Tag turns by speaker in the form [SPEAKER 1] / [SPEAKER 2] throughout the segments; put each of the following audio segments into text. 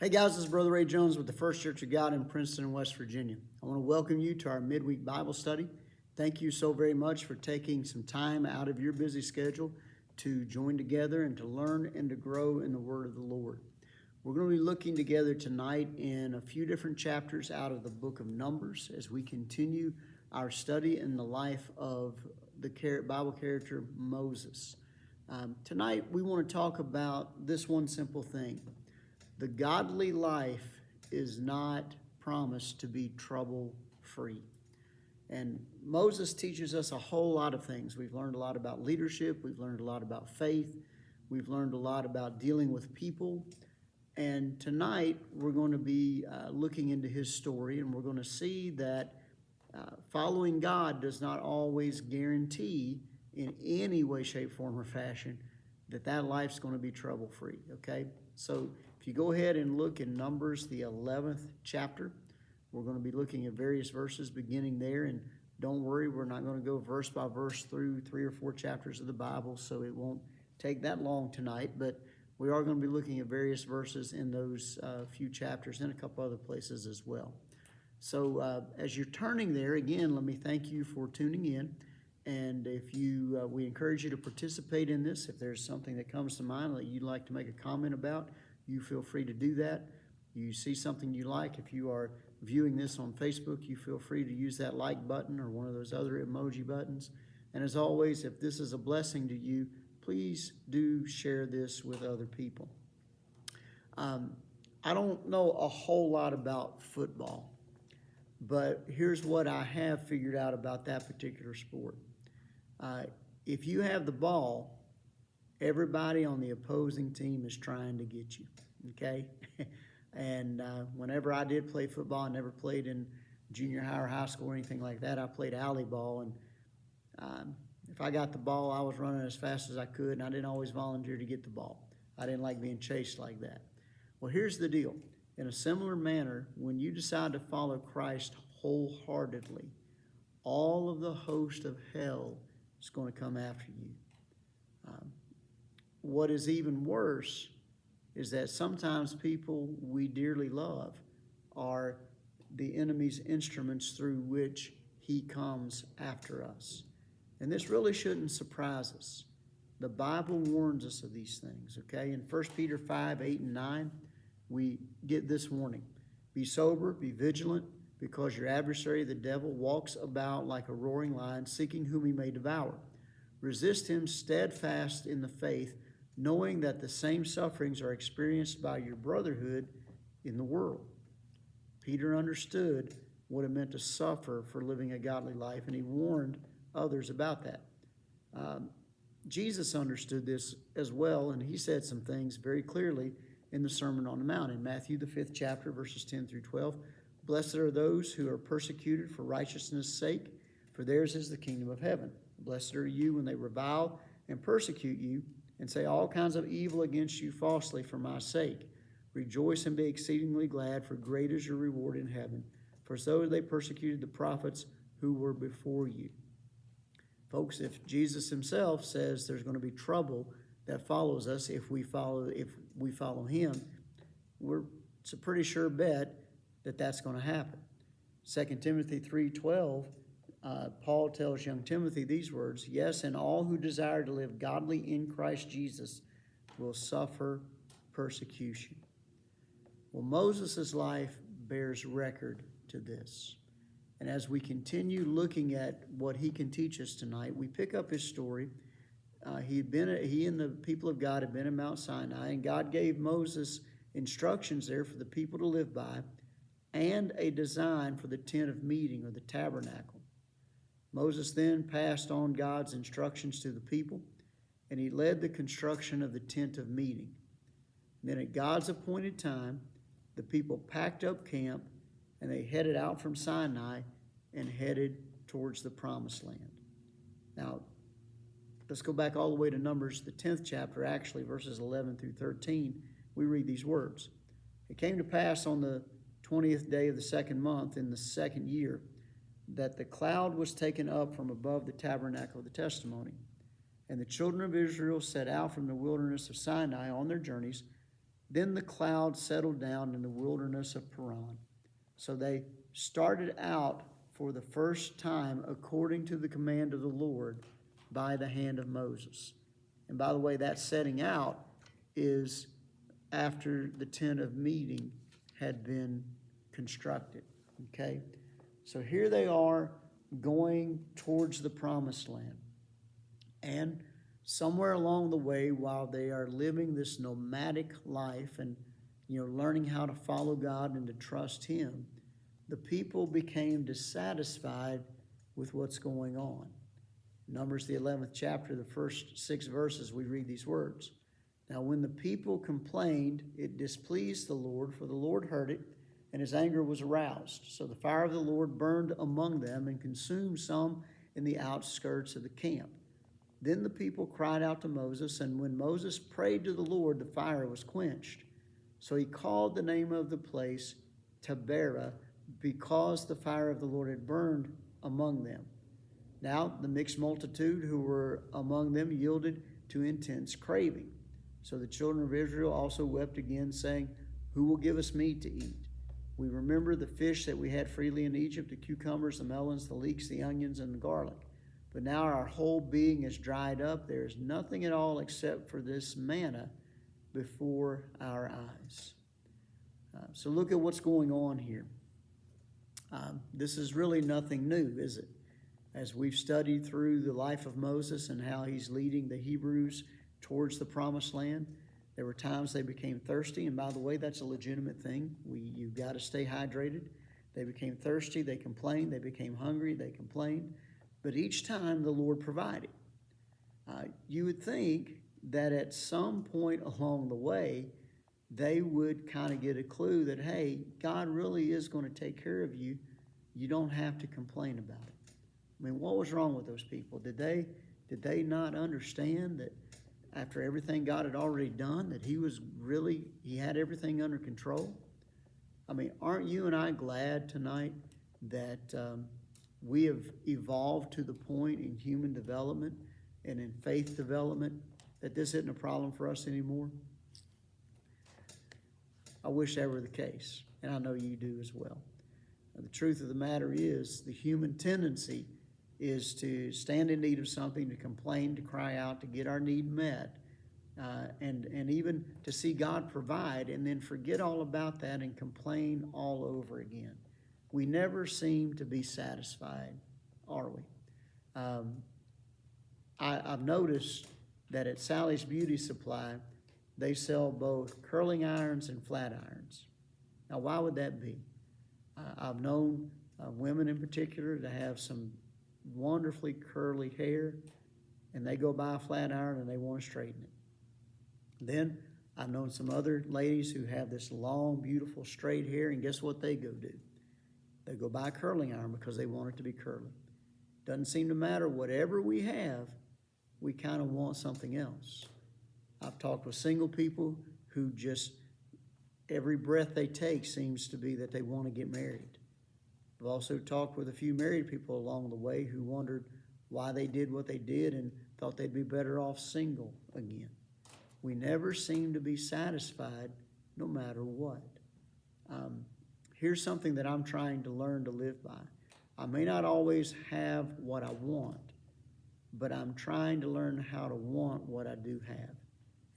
[SPEAKER 1] Hey guys, this is Brother Ray Jones with the First Church of God in Princeton, West Virginia. I want to welcome you to our midweek Bible study. Thank you so very much for taking some time out of your busy schedule to join together and to learn and to grow in the Word of the Lord. We're going to be looking together tonight in a few different chapters out of the book of Numbers as we continue our study in the life of the Bible character Moses. Tonight we want to talk about this one simple thing. The godly life is not promised to be trouble-free. And Moses teaches us a whole lot of things. We've learned a lot about leadership. We've learned a lot about faith. We've learned a lot about dealing with people. And tonight we're going to be looking into his story, and we're going to see that following God does not always guarantee in any way, shape, form, or fashion that life's going to be trouble-free, okay? So if you go ahead and look in Numbers, the 11th chapter, we're going to be looking at various verses beginning there. And don't worry, we're not going to go verse by verse through 3 or 4 chapters of the Bible, so it won't take that long tonight. But we are going to be looking at various verses in those few chapters and a couple other places as well. So as you're turning there, again, let me thank you for tuning in. And if we encourage you to participate in this. If there's something that comes to mind that you'd like to make a comment about, you feel free to do that. You see something you like, if you are viewing this on Facebook, you feel free to use that like button or one of those other emoji buttons. And as always, if this is a blessing to you, please do share this with other people. I don't know a whole lot about football, but here's what I have figured out about that particular sport. If you have the ball, everybody on the opposing team is trying to get you, okay? And whenever I did play football, I never played in junior high or high school or anything like that. I played alley ball, and if I got the ball, I was running as fast as I could, and I didn't always volunteer to get the ball. I didn't like being chased like that. Well, here's the deal. In a similar manner, when you decide to follow Christ wholeheartedly, all of the host of hell is going to come after you. What is even worse is that sometimes people we dearly love are the enemy's instruments through which he comes after us. And this really shouldn't surprise us. The Bible warns us of these things, okay? In 1 Peter 5, 8, and 9, we get this warning. Be sober, be vigilant, because your adversary, the devil, walks about like a roaring lion, seeking whom he may devour. Resist him steadfast in the faith, knowing that the same sufferings are experienced by your brotherhood in the world. Peter understood what it meant to suffer for living a godly life, and he warned others about that. Jesus understood this as well, and he said some things very clearly in the Sermon on the Mount. In Matthew, the 5th chapter, verses 10 through 12, Blessed are those who are persecuted for righteousness' sake, for theirs is the kingdom of heaven. Blessed are you when they revile and persecute you, and say all kinds of evil against you falsely for my sake. Rejoice and be exceedingly glad, for great is your reward in heaven. For so they persecuted the prophets who were before you. Folks, if Jesus himself says there's going to be trouble that follows us if we follow him, it's a pretty sure bet that that's going to happen. 2 Timothy 3:12, Paul tells young Timothy these words, yes, and all who desire to live godly in Christ Jesus will suffer persecution. Well, Moses' life bears record to this. And as we continue looking at what he can teach us tonight, we pick up his story. He and the people of God had been in Mount Sinai, and God gave Moses instructions there for the people to live by and a design for the tent of meeting or the tabernacle. Moses then passed on God's instructions to the people, and he led the construction of the tent of meeting. And then at God's appointed time, the people packed up camp, and they headed out from Sinai and headed towards the promised land. Now, let's go back all the way to Numbers, the 10th chapter, actually, verses 11 through 13. We read these words. It came to pass on the 20th day of the second month in the second year that the cloud was taken up from above the tabernacle of the testimony. And the children of Israel set out from the wilderness of Sinai on their journeys. Then the cloud settled down in the wilderness of Paran. So they started out for the first time according to the command of the Lord by the hand of Moses. And by the way, that setting out is after the tent of meeting had been constructed. Okay? So here they are going towards the promised land. And somewhere along the way, while they are living this nomadic life and learning how to follow God and to trust Him, the people became dissatisfied with what's going on. Numbers, the 11th chapter, the first 6 verses, we read these words. Now, when the people complained, it displeased the Lord, for the Lord heard it, and His anger was aroused. So the fire of the Lord burned among them and consumed some in the outskirts of the camp. Then the people cried out to Moses, and when Moses prayed to the Lord, the fire was quenched. So he called the name of the place Taberah, because the fire of the Lord had burned among them. Now the mixed multitude who were among them yielded to intense craving. So the children of Israel also wept again, saying, "Who will give us meat to eat? We remember the fish that we had freely in Egypt, the cucumbers, the melons, the leeks, the onions, and the garlic. But now our whole being is dried up. There is nothing at all except for this manna before our eyes." So look at what's going on here. This is really nothing new, is it? As we've studied through the life of Moses and how he's leading the Hebrews towards the promised land, there were times they became thirsty, and by the way, that's a legitimate thing. You've got to stay hydrated. They became thirsty, they complained. They became hungry, they complained. But each time the Lord provided. You would think that at some point along the way, they would kind of get a clue that, hey, God really is going to take care of you. You don't have to complain about it. I mean, what was wrong with those people? Did they not understand that after everything God had already done, that He had everything under control? I mean, aren't you and I glad tonight that we have evolved to the point in human development and in faith development that this isn't a problem for us anymore? I wish that were the case, and I know you do as well. The truth of the matter is the human tendency is to stand in need of something, to complain, to cry out, to get our need met, and even to see God provide, and then forget all about that and complain all over again. We never seem to be satisfied, are we? I've noticed that at Sally's Beauty Supply, they sell both curling irons and flat irons. Now, why would that be? I've known women in particular to have some wonderfully curly hair, and they go buy a flat iron and they want to straighten it. Then I've known some other ladies who have this long, beautiful, straight hair, and guess what they go do? They go buy a curling iron because they want it to be curly. Doesn't seem to matter. Whatever we have, we kind of want something else. I've talked with single people who just, every breath they take seems to be that they want to get married. I've also talked with a few married people along the way who wondered why they did what they did and thought they'd be better off single again. We never seem to be satisfied no matter what. Here's something that I'm trying to learn to live by. I may not always have what I want, but I'm trying to learn how to want what I do have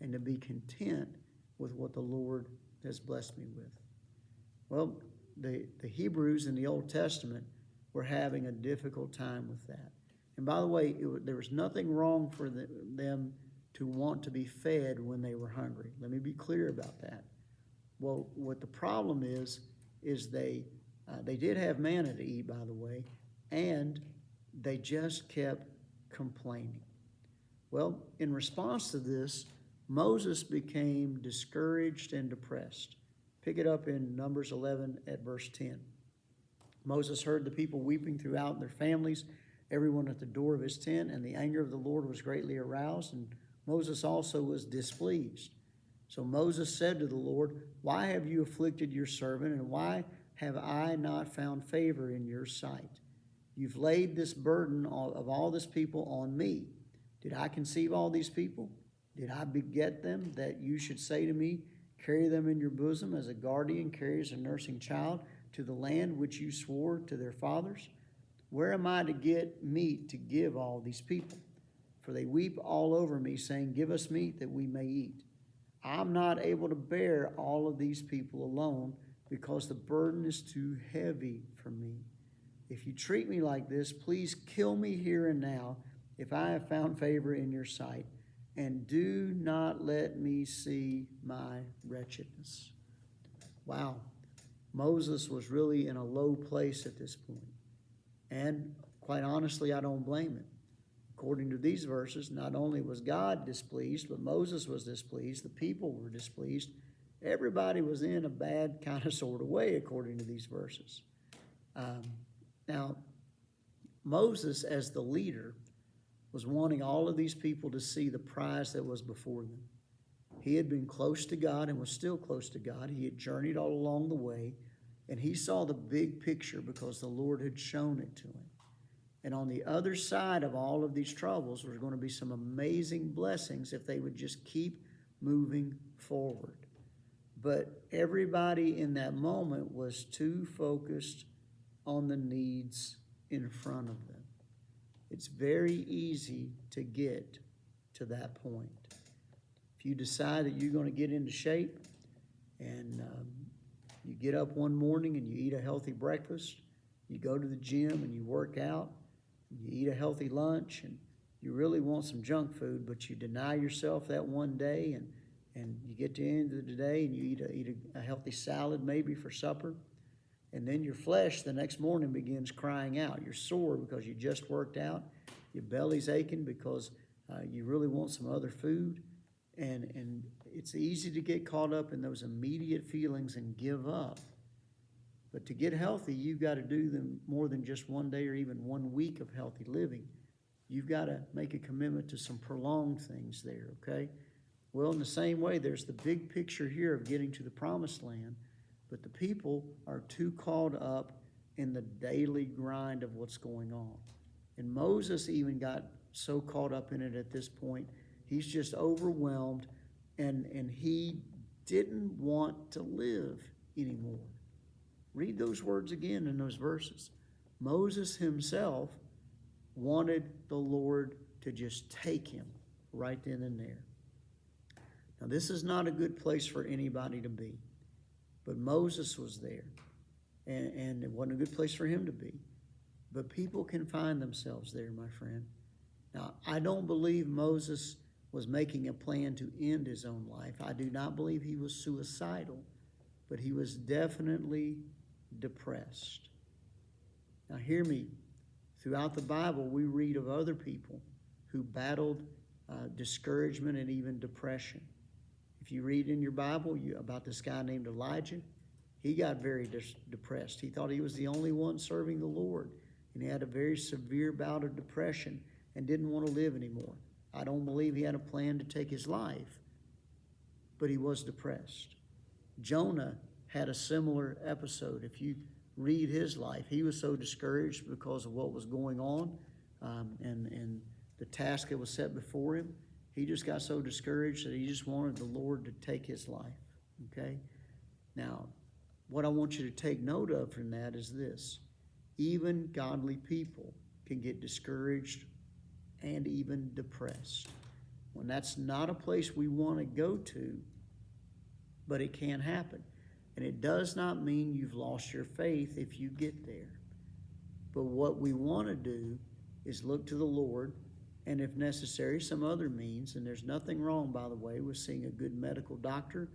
[SPEAKER 1] and to be content with what the Lord has blessed me with. Well, the Hebrews in the Old Testament were having a difficult time with that. And by the way, there was nothing wrong for them to want to be fed when they were hungry. Let me be clear about that. Well, what the problem is they did have manna to eat, by the way, and they just kept complaining. Well, in response to this, Moses became discouraged and depressed. Pick it up in Numbers 11 at verse 10. Moses heard the people weeping throughout their families, everyone at the door of his tent, and the anger of the Lord was greatly aroused, and Moses also was displeased. So Moses said to the Lord, "Why have you afflicted your servant, and why have I not found favor in your sight? You've laid this burden of all this people on me. Did I conceive all these people? Did I beget them, that you should say to me, Carry them in your bosom as a guardian carries a nursing child to the land which you swore to their fathers. Where am I to get meat to give all these people? For they weep all over me, saying, give us meat that we may eat. I'm not able to bear all of these people alone, because the burden is too heavy for me. If you treat me like this, please kill me here and now, if I have found favor in your sight, and do not let me see my wretchedness. Wow. Moses was really in a low place at this point. And quite honestly, I don't blame him. According to these verses, not only was God displeased, but Moses was displeased. The people were displeased. Everybody was in a bad kind of sort of way, according to these verses. Now, Moses, as the leader, was wanting all of these people to see the prize that was before them. He had been close to God and was still close to God. He had journeyed all along the way, and he saw the big picture because the Lord had shown it to him. And on the other side of all of these troubles was going to be some amazing blessings if they would just keep moving forward. But everybody in that moment was too focused on the needs in front of them. It's very easy to get to that point. If you decide that you're going to get into shape and you get up one morning and you eat a healthy breakfast, you go to the gym and you work out, you eat a healthy lunch, and you really want some junk food, but you deny yourself that one day, and you get to the end of the day and you eat a healthy salad maybe for supper, and then your flesh the next morning begins crying out. You're sore because you just worked out. Your belly's aching because you really want some other food, and it's easy to get caught up in those immediate feelings and give up. But to get healthy, you've got to do them more than just one day or even 1 week of healthy living. You've got to make a commitment to some prolonged things there, okay? Well, in the same way, there's the big picture here of getting to the promised land, but the people are too caught up in the daily grind of what's going on. And Moses even got so caught up in it at this point, he's just overwhelmed, and he didn't want to live anymore. Read those words again in those verses. Moses himself wanted the Lord to just take him right then and there. Now, this is not a good place for anybody to be, but Moses was there, and it wasn't a good place for him to be. But people can find themselves there, my friend. Now, I don't believe Moses was making a plan to end his own life. I do not believe he was suicidal, but he was definitely depressed. Now, hear me. Throughout the Bible, we read of other people who battled discouragement and even depression. If you read in your Bible about this guy named Elijah, he got very depressed. He thought he was the only one serving the Lord, and he had a very severe bout of depression and didn't want to live anymore. I don't believe he had a plan to take his life, but he was depressed. Jonah had a similar episode. If you read his life, he was so discouraged because of what was going on and the task that was set before him. He just got so discouraged that he just wanted the Lord to take his life, okay? Now, what I want you to take note of from that is this. Even godly people can get discouraged and even depressed. When that's not a place we want to go to, but it can happen. And it does not mean you've lost your faith if you get there. But what we want to do is look to the Lord, and if necessary, some other means. And there's nothing wrong, by the way, with seeing a good medical doctor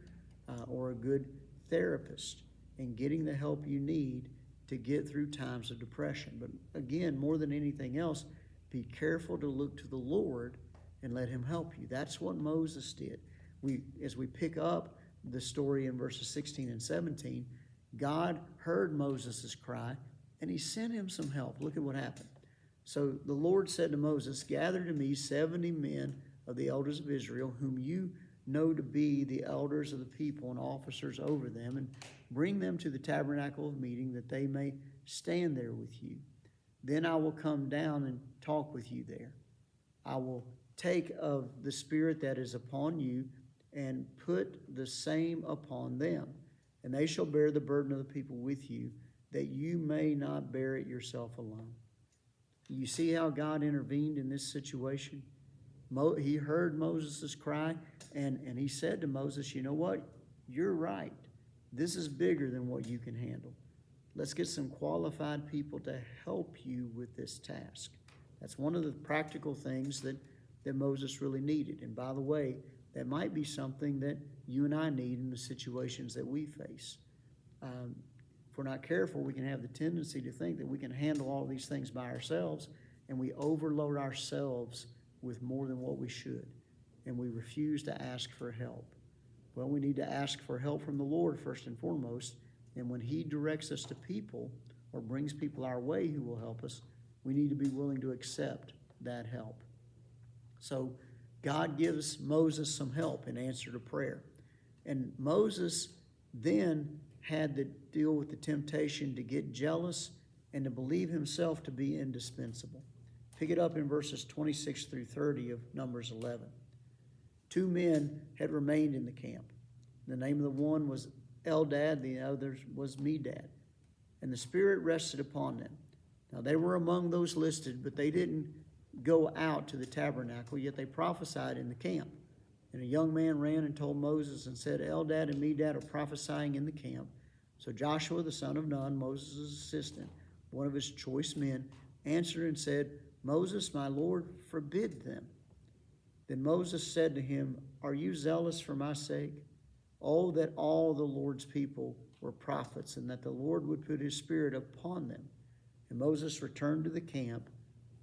[SPEAKER 1] or a good therapist and getting the help you need to get through times of depression. But again, more than anything else, be careful to look to the Lord and let him help you. That's what Moses did. As we pick up the story in verses 16 and 17, God heard Moses' cry, and he sent him some help. Look at what happened. So the Lord said to Moses, gather to me 70 men of the elders of Israel, whom you know to be the elders of the people and officers over them, and bring them to the tabernacle of meeting, that they may stand there with you. Then I will come down and talk with you there. I will take of the Spirit that is upon you and put the same upon them, and they shall bear the burden of the people with you, that you may not bear it yourself alone. You see how God intervened in this situation? He heard Moses' cry, and he said to Moses, you know what? You're right. This is bigger than what you can handle. Let's get some qualified people to help you with this task. That's one of the practical things that Moses really needed. And by the way, that might be something that you and I need in the situations that we face. If we're not careful, we can have the tendency to think that we can handle all these things by ourselves, and we overload ourselves with more than what we should, and we refuse to ask for help. Well, we need to ask for help from the Lord first and foremost, and when He directs us to people or brings people our way who will help us, we need to be willing to accept that help. So God gives Moses some help in answer to prayer. And Moses then had to deal with the temptation to get jealous and to believe himself to be indispensable. Pick it up in verses 26 through 30 of Numbers 11. 2 men had remained in the camp. The name of the one was Eldad, the other was Medad. And the Spirit rested upon them. Now they were among those listed, but they didn't go out to the tabernacle, yet they prophesied in the camp. And a young man ran and told Moses and said, Eldad and Medad are prophesying in the camp. So Joshua the son of Nun, Moses' assistant, one of his choice men, answered and said, Moses, my Lord, forbid them. Then Moses said to him, Are you zealous for my sake? Oh, that all the Lord's people were prophets, and that the Lord would put His Spirit upon them. And Moses returned to the camp,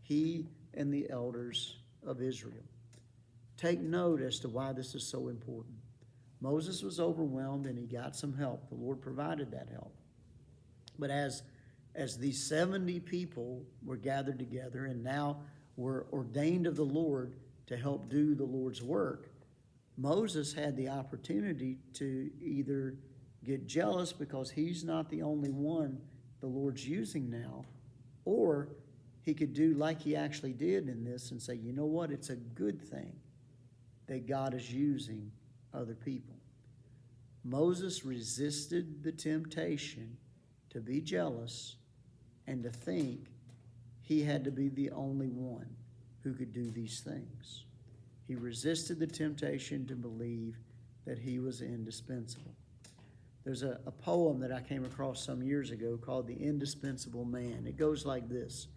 [SPEAKER 1] he and the elders of Israel. Take note as to why this is so important. Moses was overwhelmed and he got some help. The Lord provided that help. But as these 70 people were gathered together and now were ordained of the Lord to help do the Lord's work, Moses had the opportunity to either get jealous because he's not the only one the Lord's using now, or he could do like he actually did in this and say, you know what, it's a good thing that God is using other people. Moses resisted the temptation to be jealous and to think he had to be the only one who could do these things. He resisted the temptation to believe that he was indispensable. There's a poem that I came across some years ago called The Indispensable Man. It goes like this.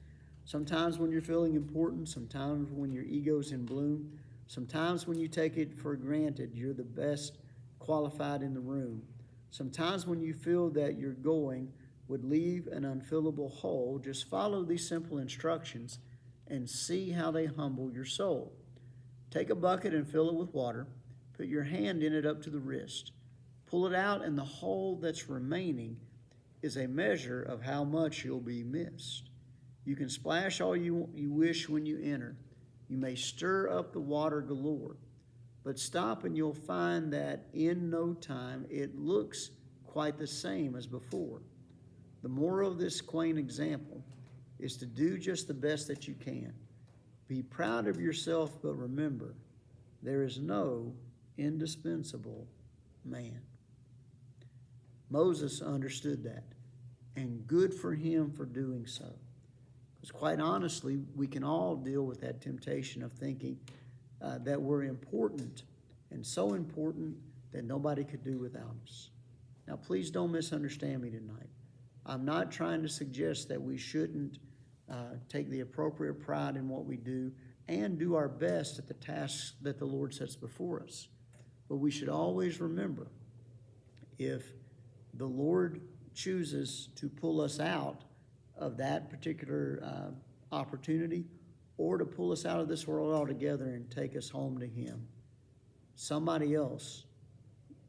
[SPEAKER 1] Sometimes when you're feeling important, sometimes when your ego's in bloom, sometimes when you take it for granted you're the best qualified in the room, sometimes when you feel that your going would leave an unfillable hole, just follow these simple instructions and see how they humble your soul. Take a bucket and fill it with water. Put your hand in it up to the wrist. Pull it out, and the hole that's remaining is a measure of how much you'll be missed. You can splash all you wish when you enter. You may stir up the water galore, but stop and you'll find that in no time it looks quite the same as before. The moral of this quaint example is to do just the best that you can. Be proud of yourself, but remember, there is no indispensable man. Moses understood that, and good for him for doing so. Because quite honestly, we can all deal with that temptation of thinking that we're important, and so important that nobody could do without us. Now, please don't misunderstand me tonight. I'm not trying to suggest that we shouldn't take the appropriate pride in what we do and do our best at the tasks that the Lord sets before us. But we should always remember, if the Lord chooses to pull us out of that particular opportunity, or to pull us out of this world altogether and take us home to Him, somebody else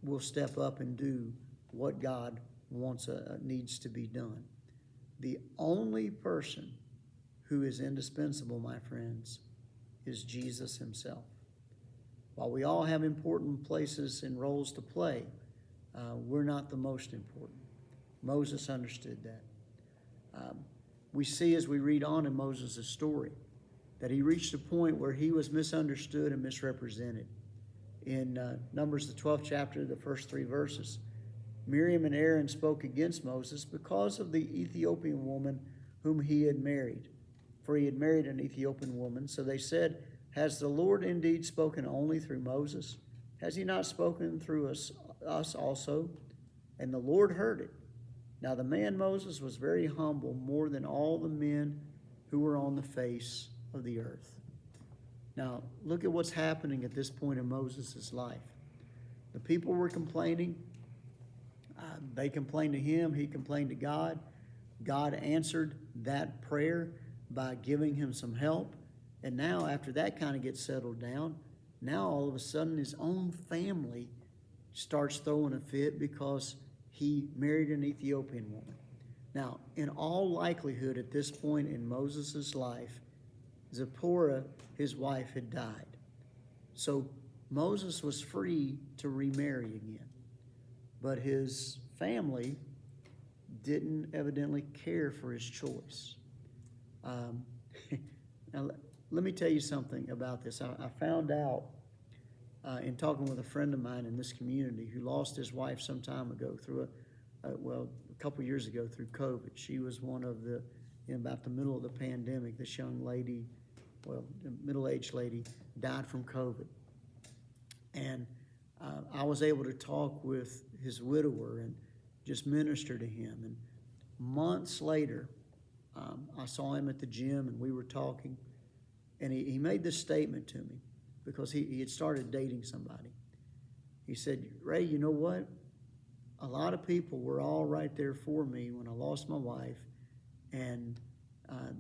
[SPEAKER 1] will step up and do what God needs to be done. The only person who is indispensable, my friends, is Jesus Himself. While we all have important places and roles to play, we're not the most important. Moses understood that. We see as we read on in Moses' story that he reached a point where he was misunderstood and misrepresented. in Numbers, the 12th chapter, the first 3 verses. Miriam and Aaron spoke against Moses because of the Ethiopian woman whom he had married. For he had married an Ethiopian woman. So they said, has the Lord indeed spoken only through Moses? Has he not spoken through us also? And the Lord heard it. Now the man Moses was very humble, more than all the men who were on the face of the earth. Now look at what's happening at this point in Moses' life. The people were complaining. They complained to him. He complained to God. God answered that prayer by giving him some help. And now after that kind of gets settled down, now all of a sudden his own family starts throwing a fit because he married an Ethiopian woman. Now, in all likelihood at this point in Moses' life, Zipporah, his wife, had died. So Moses was free to remarry again. But his family didn't evidently care for his choice. Now, let me tell you something about this. I found out in talking with a friend of mine in this community who lost his wife some time ago through a couple years ago through COVID. She was one of the, in about the middle of the pandemic, this young lady, middle-aged lady, died from COVID. And I was able to talk with his widower and just minister to him. And months later, I saw him at the gym and we were talking. And he made this statement to me because he had started dating somebody. He said, Ray, you know what? A lot of people were all right there for me when I lost my wife, and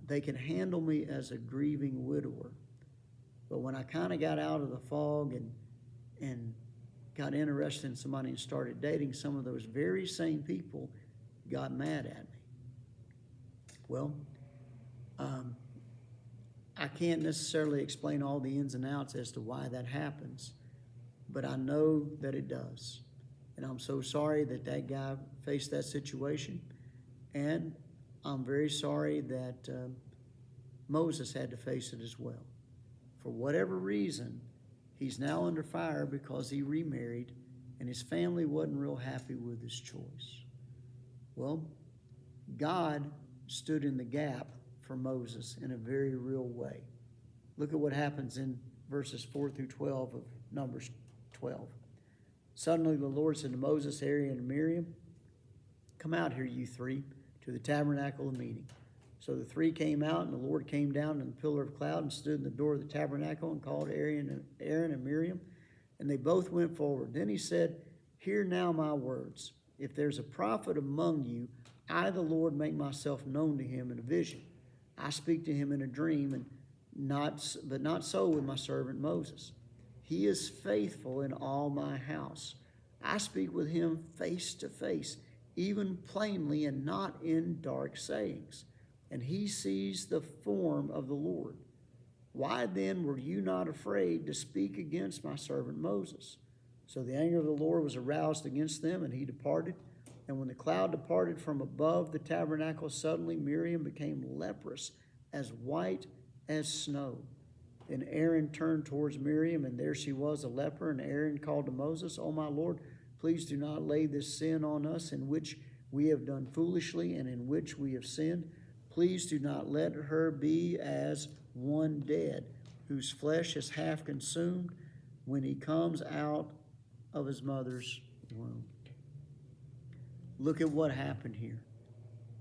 [SPEAKER 1] they can handle me as a grieving widower. But when I kind of got out of the fog and got interested in somebody and started dating, some of those very same people got mad at me. Well, I can't necessarily explain all the ins and outs as to why that happens, but I know that it does. And I'm so sorry that that guy faced that situation, and I'm very sorry that Moses had to face it as well. For whatever reason, he's now under fire because he remarried, and his family wasn't real happy with his choice. Well, God stood in the gap for Moses in a very real way. Look at what happens in verses 4 through 12 of Numbers 12. Suddenly the Lord said to Moses, Aaron, and Miriam, come out here, you three, to the tabernacle of meeting. So the three came out, and the Lord came down in the pillar of cloud and stood in the door of the tabernacle and called Aaron and Miriam, and they both went forward. Then he said, hear now my words. If there's a prophet among you, I, the Lord, make myself known to him in a vision. I speak to him in a dream, but not so with my servant Moses. He is faithful in all my house. I speak with him face to face, even plainly and not in dark sayings. And he sees the form of the Lord. Why then were you not afraid to speak against my servant Moses? So the anger of the Lord was aroused against them, and he departed. And when the cloud departed from above the tabernacle, suddenly Miriam became leprous, as white as snow. Then Aaron turned towards Miriam, and there she was, a leper. And Aaron called to Moses, O my Lord, please do not lay this sin on us, in which we have done foolishly and in which we have sinned. Please do not let her be as one dead, whose flesh is half consumed when he comes out of his mother's womb. Look at what happened here.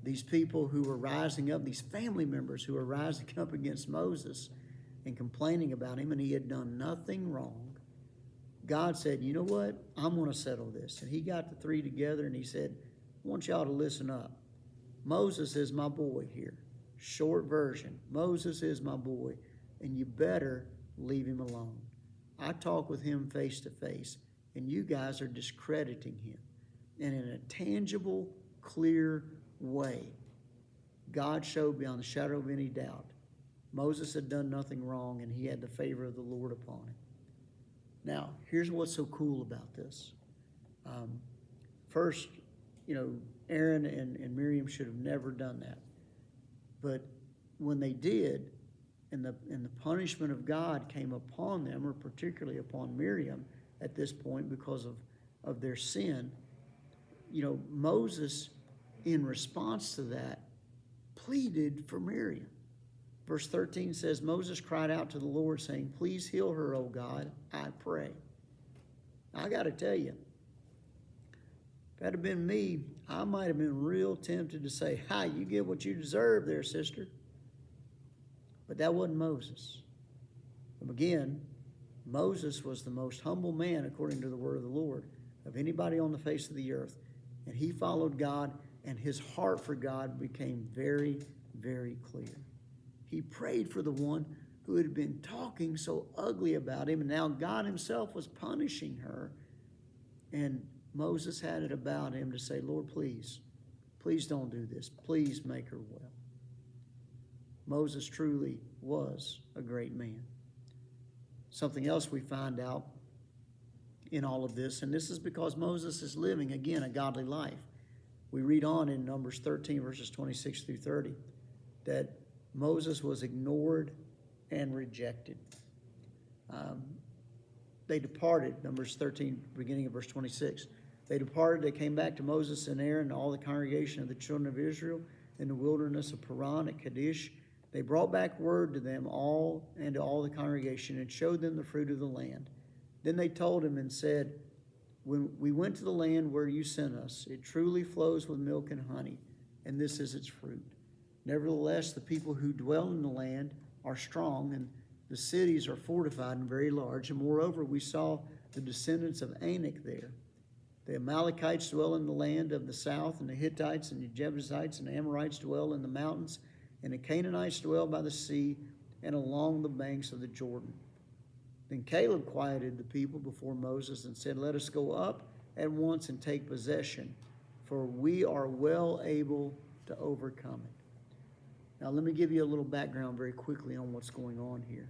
[SPEAKER 1] These people who were rising up, these family members who were rising up against Moses and complaining about him, and he had done nothing wrong. God said, you know what? I'm going to settle this. And he got the three together and he said, I want y'all to listen up. Moses is my boy here. Short version. Moses is my boy, and you better leave him alone. I talk with him face to face, and you guys are discrediting him. And in a tangible, clear way, God showed beyond the shadow of any doubt Moses had done nothing wrong, and he had the favor of the Lord upon him. Now, here's what's so cool about this. First, Aaron and Miriam should have never done that. But when they did, and the punishment of God came upon them, or particularly upon Miriam, at this point because of their sin. Moses, in response to that, pleaded for Miriam. Verse 13 says, Moses cried out to the Lord, saying, "Please heal her, O God, I pray." I got to tell you, if that had been me, I might have been real tempted to say, "Hi, you get what you deserve there, sister." But that wasn't Moses. And again, Moses was the most humble man, according to the word of the Lord, of anybody on the face of the earth. And he followed God, and his heart for God became very, very clear. He prayed for the one who had been talking so ugly about him, and now God himself was punishing her. And Moses had it about him to say, "Lord, please don't do this. Please make her well." Moses truly was a great man. Something else we find out in all of this, and this is because Moses is living, again, a godly life. We read on in Numbers 13, verses 26 through 30, that Moses was ignored and rejected. They departed, Numbers 13, beginning of verse 26. They departed, they came back to Moses and Aaron and all the congregation of the children of Israel in the wilderness of Paran at Kadesh. They brought back word to them all and to all the congregation and showed them the fruit of the land. Then they told him and said, "When we went to the land where you sent us, it truly flows with milk and honey, and this is its fruit. Nevertheless, the people who dwell in the land are strong, and the cities are fortified and very large. And moreover, we saw the descendants of Anak there. The Amalekites dwell in the land of the south, and the Hittites and the Jebusites and the Amorites dwell in the mountains, and the Canaanites dwell by the sea and along the banks of the Jordan." Then Caleb quieted the people before Moses and said, "Let us go up at once and take possession, for we are well able to overcome it." Now, let me give you a little background very quickly on what's going on here.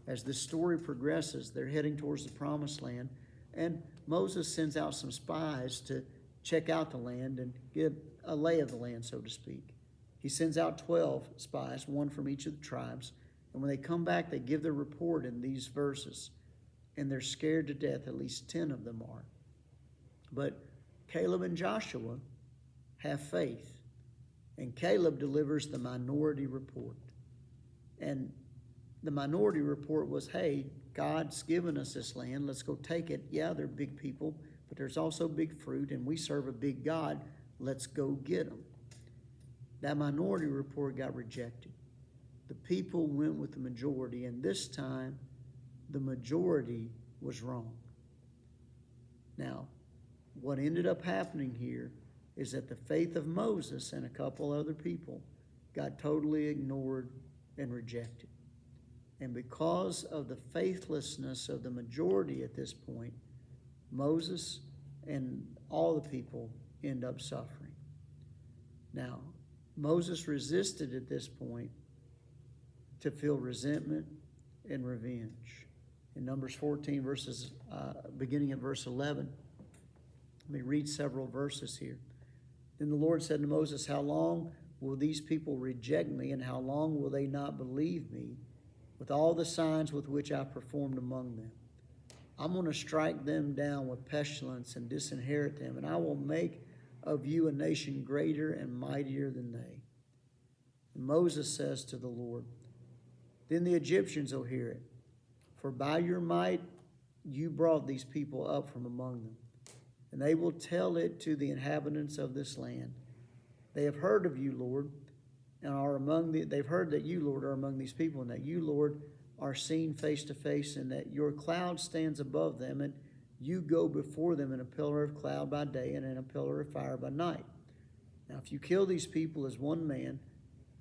[SPEAKER 1] As this story progresses, they're heading towards the promised land, and Moses sends out some spies to check out the land and get a lay of the land, so to speak. He sends out 12 spies, one from each of the tribes, and when they come back, they give their report in these verses, and they're scared to death, at least 10 of them are. But Caleb and Joshua have faith, and Caleb delivers the minority report. And the minority report was, "Hey, God's given us this land. Let's go take it. Yeah, they're big people, but there's also big fruit, and we serve a big God. Let's go get them." That minority report got rejected. The people went with the majority, and this time the majority was wrong. Now, what ended up happening here is that the faith of Moses and a couple other people got totally ignored and rejected. And because of the faithlessness of the majority at this point, Moses and all the people end up suffering. Now, Moses resisted at this point to feel resentment and revenge. In Numbers 14, beginning at verse 11, let me read several verses here. Then the Lord said to Moses, "How long will these people reject me, and how long will they not believe me with all the signs with which I performed among them? I'm going to strike them down with pestilence and disinherit them, and I will make of you a nation greater and mightier than they." And Moses says to the Lord, "Then the Egyptians will hear it, for by your might you brought these people up from among them, and they will tell it to the inhabitants of this land. They have heard of you, Lord, and they've heard that you, Lord, are among these people, and that you, Lord, are seen face to face, and that your cloud stands above them, and you go before them in a pillar of cloud by day and in a pillar of fire by night. Now, if you kill these people as one man,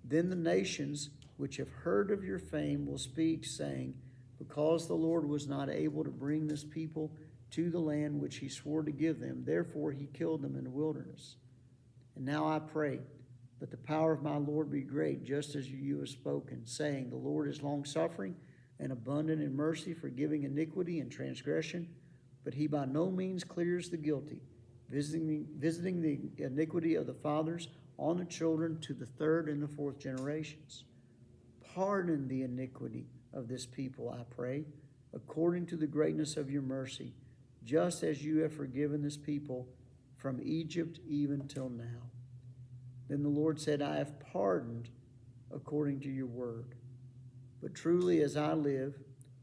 [SPEAKER 1] then the nations which have heard of your fame will speak, saying, because the Lord was not able to bring this people to the land which he swore to give them, therefore he killed them in the wilderness. And now I pray that the power of my Lord be great, just as you have spoken, saying, the Lord is long-suffering and abundant in mercy, forgiving iniquity and transgression, but he by no means clears the guilty, visiting the iniquity of the fathers on the children to the third and the fourth generations. Pardon the iniquity of this people, I pray, according to the greatness of your mercy. just as you have forgiven this people from Egypt even till now. Then the Lord said, I have pardoned according to your word. But truly as I live,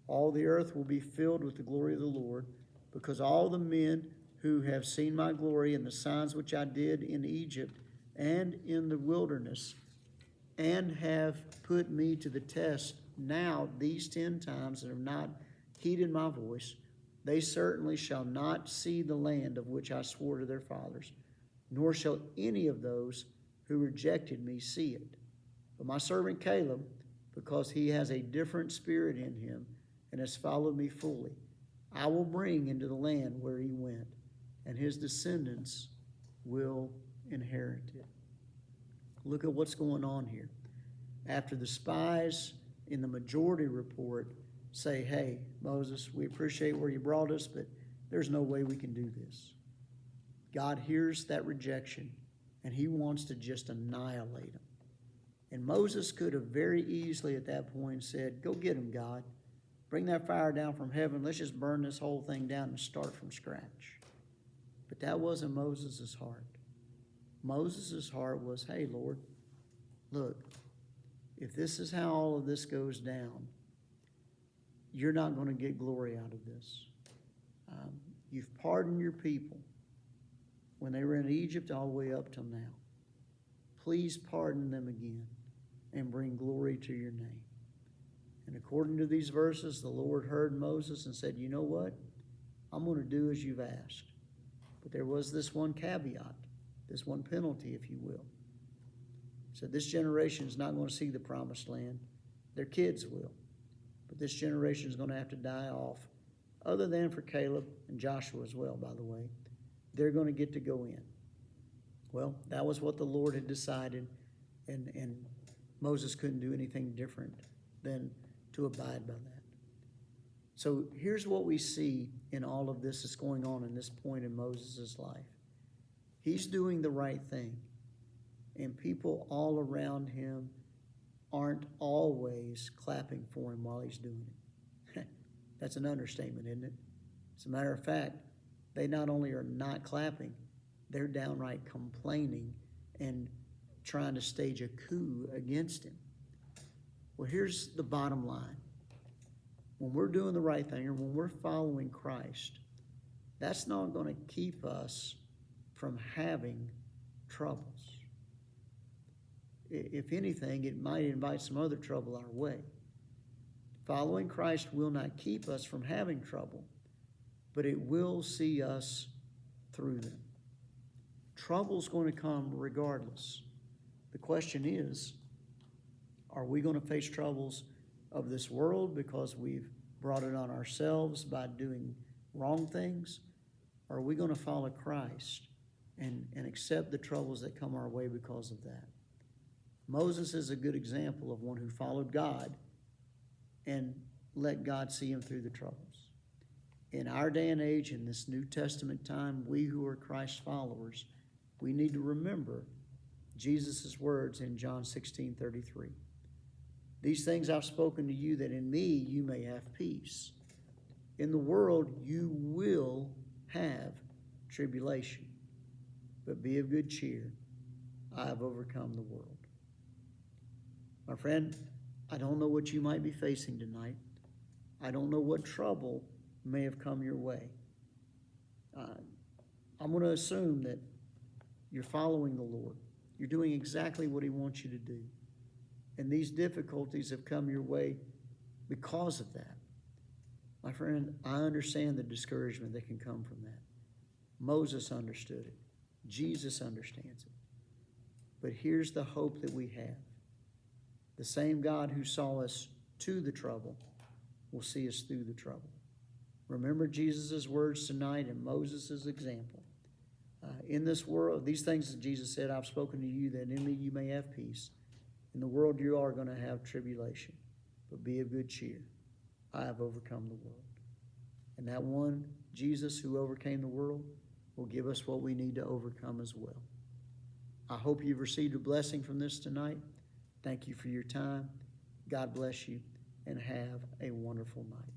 [SPEAKER 1] all the earth will be filled with the glory of the Lord, because all the men who have seen my glory and the signs which I did in Egypt and in the wilderness, and have put me to the test now these 10 times, and have not heeded my voice, they certainly shall not see the land of which I swore to their fathers, nor shall any of those who rejected me see it. But my servant Caleb, because he has a different spirit in him and has followed me fully, I will bring into the land where he went, and his descendants will inherit it. Look at what's going on here. After the spies in the majority report say, hey, Moses, we appreciate where you brought us, but there's no way we can do this. God hears that rejection, and he wants to just annihilate them. And Moses could have very easily at that point said, go get them, God. Bring that fire down from heaven. Let's just burn this whole thing down and start from scratch. But that wasn't Moses' heart. Moses' heart was, hey, Lord, look, if this is how all of this goes down, you're not going to get glory out of this. You've pardoned your people when they were in Egypt all the way up till now. Please pardon them again and bring glory to your name. And according to these verses, the Lord heard Moses and said, you know what? I'm going to do as you've asked. But there was this one caveat, this one penalty, if you will. He said, this generation is not going to see the promised land. Their kids will. But this generation is going to have to die off. Other than for Caleb and Joshua as well, by the way. They're going to get to go in. Well, that was what the Lord had decided, and Moses couldn't do anything different than to abide by that. So here's what we see in all of this that's going on in this point in Moses' life. He's doing the right thing, and people all around him aren't always clapping for him while he's doing it. That's an understatement, isn't it? As a matter of fact, they not only are not clapping, they're downright complaining and trying to stage a coup against him. Well, here's the bottom line. When we're doing the right thing, or when we're following Christ, that's not going to keep us from having troubles. If anything, it might invite some other trouble our way. Following Christ will not keep us from having trouble, but it will see us through them. Trouble's going to come regardless. The question is, are we going to face troubles of this world because we've brought it on ourselves by doing wrong things? Or are we going to follow Christ and accept the troubles that come our way because of that? Moses is a good example of one who followed God and let God see him through the troubles. In our day and age, in this New Testament time, we who are Christ's followers, we need to remember Jesus' words in John 16:33. These things I've spoken to you, that in me you may have peace. In the world you will have tribulation, but be of good cheer. I have overcome the world. My friend, I don't know what you might be facing tonight. I don't know what trouble may have come your way. I'm going to assume that you're following the Lord. You're doing exactly what he wants you to do. And these difficulties have come your way because of that. My friend, I understand the discouragement that can come from that. Moses understood it. Jesus understands it. But here's the hope that we have. The same God who saw us to the trouble will see us through the trouble. Remember Jesus' words tonight and Moses' example. In this world, these things that Jesus said, I've spoken to you, that in me you may have peace. In the world you are going to have tribulation, but be of good cheer. I have overcome the world. And that one, Jesus, who overcame the world, will give us what we need to overcome as well. I hope you've received a blessing from this tonight. Thank you for your time. God bless you, and have a wonderful night.